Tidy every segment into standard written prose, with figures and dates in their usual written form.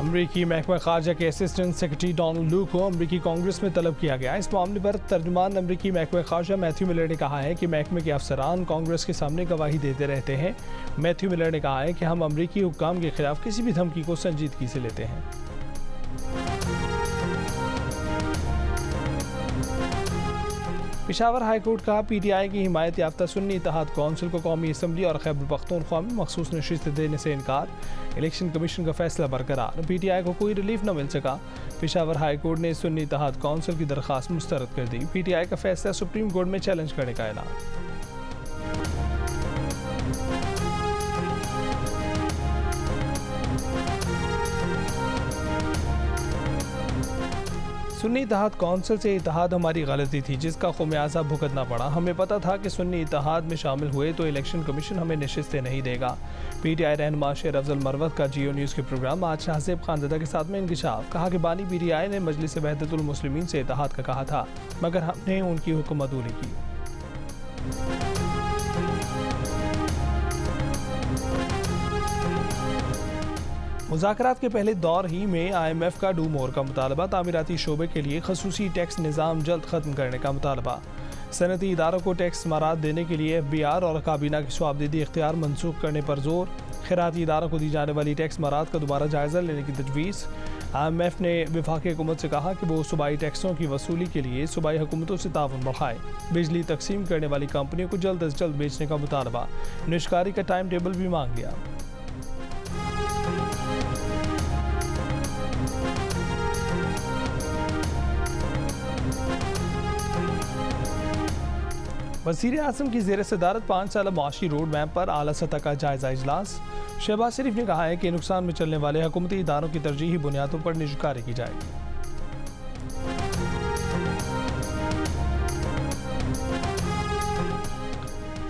अमरीकी महकमा खारजा के असिस्टेंट सेक्रेटरी डोनाल्ड लू को अमरीकी कांग्रेस में तलब किया गया। इस मामले पर तर्जुमान अमरीकी महकमा खारजा मैथ्यू मिलर ने कहा है कि महकमे के अफसरान कांग्रेस के सामने गवाही देते रहते हैं। मैथ्यू मिलर ने कहा है कि हम अमरीकी हुक्काम के खिलाफ किसी भी धमकी को संजीदगी से लेते हैं। पेशावर हाई कोर्ट का PTI की हिमायत याफ्ता सुन्नी इत्तेहाद कौंसिल को कौमी असम्बली और खैबर पख्तूनख्वा में मखसूस नशिस्त देने से इनकार। इलेक्शन कमीशन का फैसला बरकरार। PTI को कोई रिलीफ न मिल सका। पेशावर हाई कोर्ट ने सुन्नी इत्तेहाद कौंसिल की दरख्वास्त मुस्तरद कर दी। PTI का फैसला सुप्रीम कोर्ट में चैलेंज करने का ऐलान। सुन्नी इत्तेहाद कौंसिल से इत्तेहाद हमारी गलती थी जिसका खुमियाजा भुगतना पड़ा। हमें पता था कि सुन्नी इत्तेहाद में शामिल हुए तो इलेक्शन कमीशन हमें नशिस्तें नहीं देगा। PTI रहनुमा शेर अफजल मरवत का जियो न्यूज़ के प्रोग्राम आज शाहजेब खानज़दा के साथ में इंकिशाफ। कहा कि बानी PTI ने मजलिस वहदतुल मुस्लिमीन से इत्तेहाद का कहा था मगर हमने उनकी हुक्म अदूली की। मुज़ाकरात के पहले दौर ही में IMF का डू मोर का मुतालबा। तामीराती शोबे के लिए खसूसी टैक्स निज़ाम जल्द ख़त्म करने का मुतालबा। सनती इदारों को टैक्स समारात देने के लिए FBR और काबीना की स्वाबदेदी इख्तियार मनसूख करने पर जोर। खैराती इदारों को दी जाने वाली टैक्स समारात का दोबारा जायज़ा लेने की तजवीज़। IMF ने वफाकी हुकूमत से कहा कि वो सूबाई टैक्सों की वसूली के लिए सूबाई हुकूमतों से ताउन बढ़ाए। बिजली तकसीम करने वाली कंपनियों को जल्द अज जल्द बेचने का मुतालबा। निष्कारी का टाइम टेबल भी मांग लिया। वज़ीर आज़म की ज़ेर सदारत 5 साल माशी रोड मैप पर आला सतह का जायज़ा इजलास। शहबाज शरीफ ने कहा है कि नुकसान में चलने वाले हुकूमती इदारों की तरजीही बुनियादों पर निजकारी की जाएगी।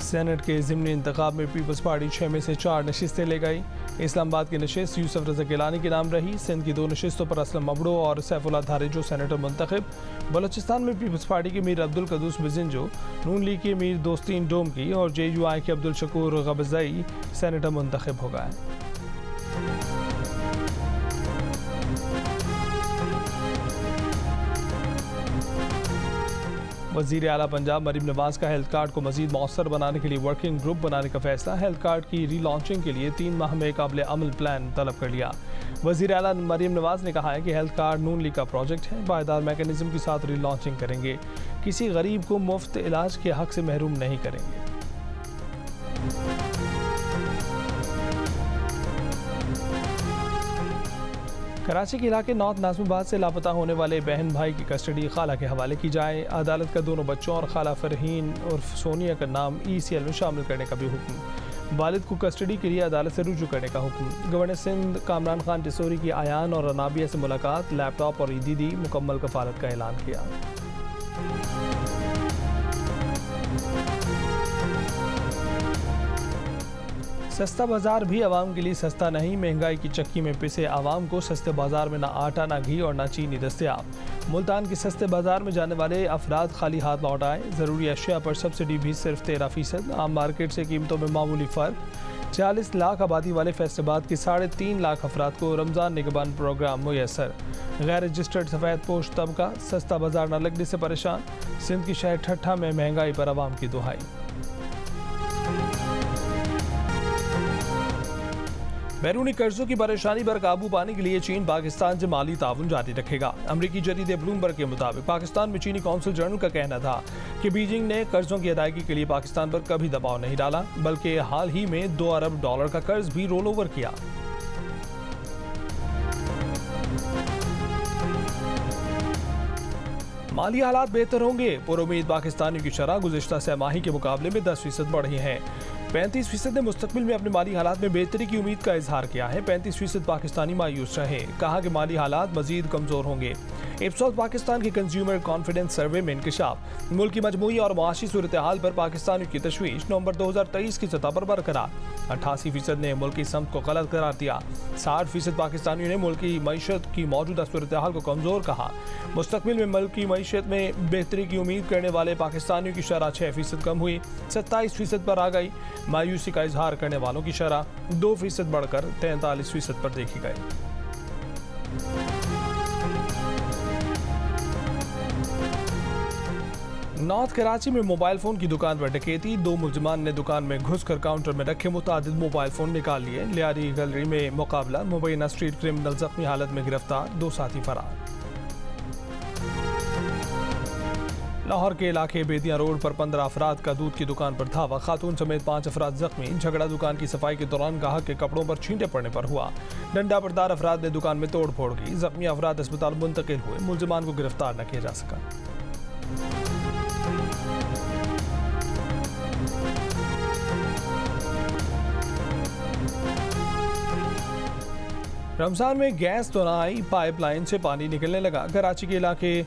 सेनेट के ज़िमनी इंतखाब में पीपल्स पार्टी 6 में से 4 नशिस्तें ले गई। इस्लामाबाद की नशिस्त यूसुफ रज़ा गिलानी के नाम रही। सिंध की 2 नशिस्तों पर असलम मबड़ो और सैफुल्लाह धारेजो सेनेटर मुंतखब। बलोचिस्तान में पीपल्स पार्टी के मीर अब्दुल कदूस बिजिंजो, नून लीग के मीर दोस्तीन डोमकी और JUI के अब्दुल शकूर गबज़ई सेनेटर मुंतखब हो गए। वज़ीर आला पंजाब मरीम नवाज का हेल्थ कार्ड को मज़ीद मौसर बनाने के लिए वर्किंग ग्रुप बनाने का फैसला। हेल्थ कार्ड की रीलॉन्चिंग के लिए 3 माह में काबिल अमल प्लान तलब कर लिया। वज़ीर आला मरीम नवाज ने कहा है कि हेल्थ कार्ड नून लीग का प्रोजेक्ट है। पायदार मैकेनिज्म के साथ रीलॉन्चिंग करेंगे। किसी गरीब को मुफ्त इलाज के हक से महरूम नहीं करेंगे। कराची के इलाके नॉर्थ नाज़िमाबाद से लापता होने वाले बहन भाई की कस्टडी खाला के हवाले की जाए। अदालत का दोनों बच्चों और खाला फरहीन उर्फ सोनिया का नाम ECL में शामिल करने का भी हुक्म। वालिद को कस्टडी के लिए अदालत से रुजू करने का हुक्म। गवर्नर सिंध कामरान खान टिसोरी की आयान और अनाबिया से मुलाकात। लैपटॉप और ईदी दी। मुकम्मल कफालत का ऐलान किया। सस्ता बाजार भी आवाम के लिए सस्ता नहीं। महंगाई की चक्की में पिसे आवाम को सस्ते बाजार में ना आटा, ना घी और ना चीनी दस्तयाब। मुल्तान के सस्ते बाजार में जाने वाले अफराद खाली हाथ लौट आए। ज़रूरी अशिया पर सब्सिडी भी सिर्फ 13%। आम मार्केट से कीमतों में मामूली फ़र्क। 40 लाख आबादी वाले फैसलाबाद के 3.5 लाख अफराद को रमज़ान निगहबान प्रोग्राम मुयसर। गैर रजिस्टर्ड सफ़ेद पोश तबका सस्ता बाजार न लगने से परेशान। सिंध की शहर ठट्ठा में महंगाई पर आवाम की दुहाई। बैरूनी कर्जों की परेशानी पर काबू पाने के लिए चीन पाकिस्तान से माली ताउन जारी रखेगा। अमरीकी जरीदे ब्लूमबर्ग के मुताबिक पाकिस्तान में चीनी कौंसिल जनरल का कहना था कि बीजिंग ने कर्जों की अदायगी के लिए पाकिस्तान पर कभी दबाव नहीं डाला, बल्कि हाल ही में $2 अरब का कर्ज भी रोल ओवर किया। माली हालात बेहतर होंगे। पुरुमीद पाकिस्तानियों की शरह गुज़िश्ता छमाही के मुकाबले में 10% बढ़ी है। 35% ने मुस्तकबिल में अपने माली हालात में बेहतरी की उम्मीद का इजहार किया है। 35% पाकिस्तानी मायूस रहे। कहा कि माली हालात मजीद कमज़ोर होंगे। इप्सोस पाकिस्तान के कंज्यूमर कॉन्फिडेंस सर्वे में इंकशाफ। मुल्क की मजमूई और माशी सूरत हाल पर पाकिस्तानियों की तशवीश। नवंबर 2023 की सतह पर बरकरार। 88% ने मुल्क की समत को गलत करार दिया। 60% पाकिस्तानियों ने मुल्क की मईशत की मौजूदा सूरत हाल को कमज़ोर कहा। मुस्तकबिल में मुल्क की मईशत में बेहतरी की उम्मीद करने वाले पाकिस्तानियों की शरह 6% कम हुई, 27% पर आ गई। मायूसी का इजहार करने वालों की शरह 2% बढ़कर 43% पर देखी गई। नॉर्थ कराची में मोबाइल फोन की दुकान पर डकैती। 2 मुलजमान ने दुकान में घुसकर काउंटर में रखे मुतादिद मोबाइल फोन निकाल लिए। लियारी गैलरी में मुकाबला। मुबैना स्ट्रीट क्रिमिनल जख्मी हालत में गिरफ्तार, 2 साथी फरार। लाहौर के इलाके बेदियां रोड पर 15 अफराद का दूध की दुकान पर धावा। खातून समेत 5 अफराद जख्मी। झगड़ा दुकान की सफाई के दौरान ग्राहक के कपड़ों पर छींटे पड़ने पर हुआ। डंडा बरदार अफराद ने दुकान में तोड़ फोड़ की। जख्मी अफराद अस्पताल मुंतकिल हुए। मुलजमान को गिरफ्तार न किया जा सका। रमजान में गैस तो ना आई, पाइपलाइन से पानी निकलने लगा। कराची के इलाके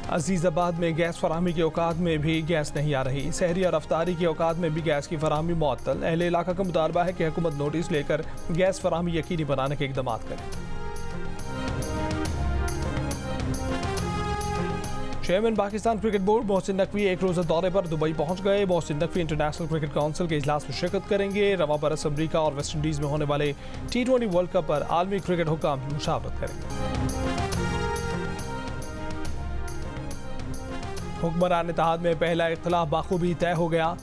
अजीज़ाबाद में गैस फराहमी के औकात में भी गैस नहीं आ रही। सहरी और अफ्तारी के औकात में भी गैस की फराहमी मुअत्तल। अहले इलाका का मुतालबा है कि हुकूमत नोटिस लेकर गैस फराहमी यकीनी बनाने के इक़दाम करें। Chairman Pakistan cricket board Mohsin Naqvi 1 रोज़ा दौरे पर दुबई पहुंच गए। Mohsin Naqvi international cricket council के इजलास में शिरकत करेंगे। रवा बरस अमरीका और वेस्ट इंडीज़ में होने वाले T20 वर्ल्ड कप पर आलमी क्रिकेट हुक्काम मुशावरत करेंगे। हुक्मरान इत्तेहाद में पहला इख्तिलाफ बाखूबी तय हो गया।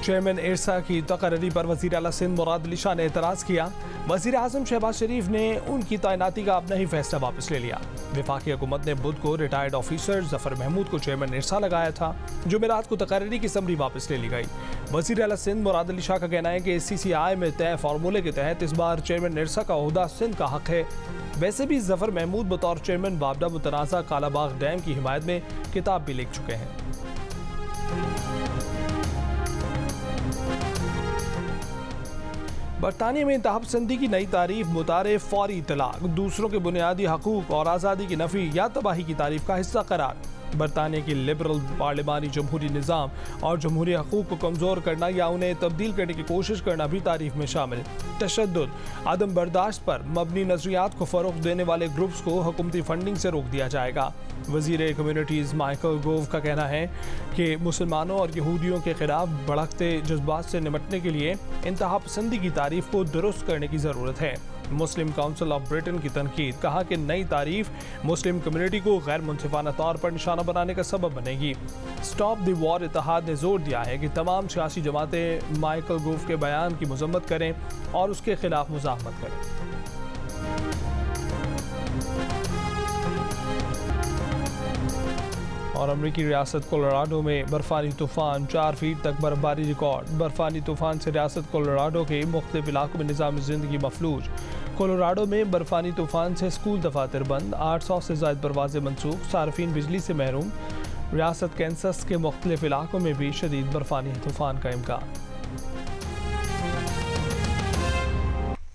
चेयरमैन इरसा की तकर्री पर वज़ीर आला सिंध मुराद अली शाह ने एतराज़ किया। वज़ीर आज़म शहबाज शरीफ ने उनकी तैनाती का अपना ही फैसला वापस ले लिया। वफाकी हुकूमत ने बुध को रिटायर्ड ऑफिसर जफर महमूद को चेयरमैन इरसा लगाया था। जुमेरात को तकर्री की समरी वापस ले ली गई। वज़ीर आला सिंध मुराद अली शाह का कहना है कि CCI में तय फार्मूले के तहत इस बार चेयरमैन इरसा का ओहदा सिंध का हक है। वैसे भी जफर महमूद बतौर चेयरमैन बाबडा मुतनाज़ा कालाबाग डैम की हिमायत में किताब भी लिख चुके हैं। बरतानिया में इंतहापसंदी की नई तारीफ मुतारे फौरी तलाक, दूसरों के बुनियादी हकूक और आज़ादी की नफ़ी या तबाही की तारीफ का हिस्सा करार। बरतानिया की लिबरल पार्लिमानी जमहूरी निज़ाम और जमहूरी हकूक को कमज़ोर करना या उन्हें तब्दील करने की कोशिश करना भी तारीफ में शामिल। तशद्दुद, आदम बर्दाश्त पर मबनी नज़रियात को फ़रोग़ देने वाले ग्रुप्स को हुकूमती फंडिंग से रोक दिया जाएगा। वज़ीर कम्युनिटीज़ माइकल गोव का कहना है कि मुसलमानों और यहूदियों के खिलाफ भड़कते जज्बात से निपटने के लिए इंतहापसंदी की तारीफ को दुरुस्त करने की ज़रूरत है। मुस्लिम काउंसिल ऑफ ब्रिटेन की तनकीद, कहा कि नई तारीफ मुस्लिम कम्युनिटी को गैर मुनसिफाना तौर पर निशाना बनाने का सबब बनेगी। स्टॉप द वॉर इत्तेहाद ने जोर दिया है कि तमाम सियासी जमातें माइकल गोव के बयान की मजम्मत करें और उसके खिलाफ मुज़ाहमत करें। और अमरीकी रियासत कोलोराडो में बर्फानी तूफान, 4 फीट तक बर्फबारी रिकॉर्ड। बर्फानी तूफान से रियासत कोलोराडो के मुख्तलिफ इलाकों में निज़ाम ज़िंदगी मफलूज। कोलोराडो में बर्फानी तूफान से स्कूल दफातर बंद, 800 से ज़ायद परवाज़ें मनसूख, सार्फिन बिजली से महरूम। रियासत कैंसस के मुख्तलिफ इलाकों में भी शदीद बर्फानी तूफान का इम्कान।